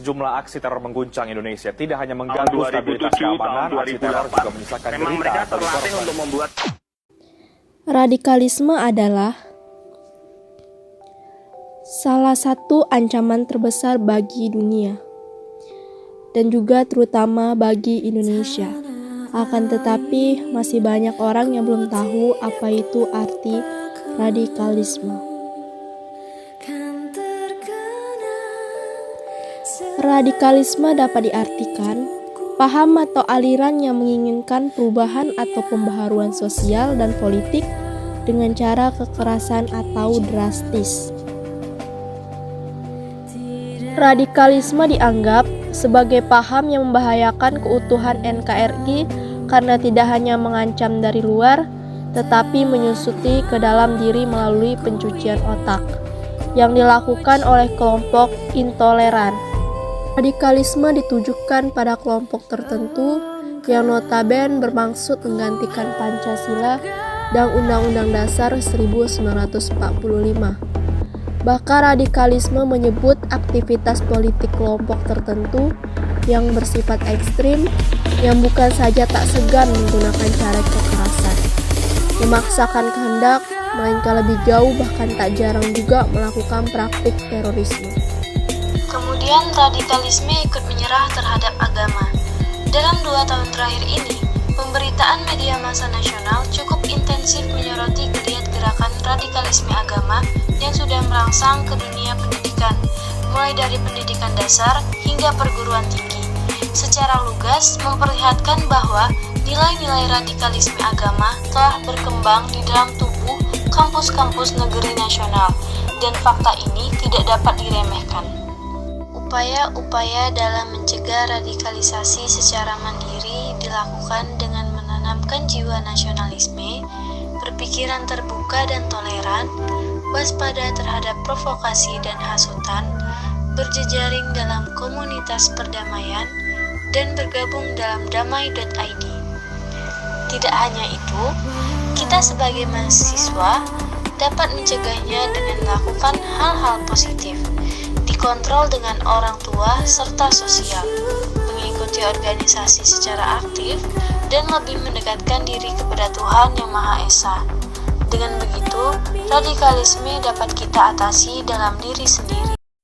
sejumlah aksi teror mengguncang Indonesia. Tidak hanya mengganggu stabilitas keamanan, aksi teror juga menyisakan derita bagi korban. Radikalisme adalah salah satu ancaman terbesar bagi dunia, dan juga terutama bagi Indonesia. Akan tetapi, masih banyak orang yang belum tahu apa itu arti radikalisme. Radikalisme dapat diartikan paham atau aliran yang menginginkan perubahan atau pembaharuan sosial dan politik dengan cara kekerasan atau drastis. Radikalisme dianggap sebagai paham yang membahayakan keutuhan NKRI karena tidak hanya mengancam dari luar, tetapi menyusuti ke dalam diri melalui pencucian otak yang dilakukan oleh kelompok intoleran. Radikalisme ditujukan pada kelompok tertentu yang notabene bermaksud menggantikan Pancasila dan Undang-Undang Dasar 1945. Bahkan radikalisme menyebut aktivitas politik kelompok tertentu yang bersifat ekstrim yang bukan saja tak segan menggunakan cara kekerasan, memaksakan kehendak, melainkan lebih jauh bahkan tak jarang juga melakukan praktik terorisme. Kemudian radikalisme ikut menyerah terhadap agama. Dalam 2 tahun terakhir ini, pemberitaan media massa nasional cukup intensif menyoroti geliat gerakan radikalisme agama yang sudah merangsang ke dunia pendidikan, mulai dari pendidikan dasar hingga perguruan tinggi. Secara lugas memperlihatkan bahwa nilai-nilai radikalisme agama telah berkembang di dalam tubuh kampus-kampus negeri nasional, dan fakta ini tidak dapat diremehkan. Upaya-upaya dalam mencegah radikalisasi secara mandiri dilakukan dengan menanamkan jiwa nasionalisme, berpikiran terbuka dan toleran, waspada terhadap provokasi dan hasutan, berjejaring dalam komunitas perdamaian, dan bergabung dalam damai.id. Tidak hanya itu, kita sebagai mahasiswa dapat mencegahnya dengan melakukan hal-hal positif, dikontrol dengan orang tua serta sosial, mengikuti organisasi secara aktif, dan lebih mendekatkan diri kepada Tuhan Yang Maha Esa. Dengan begitu, radikalisme dapat kita atasi dalam diri sendiri.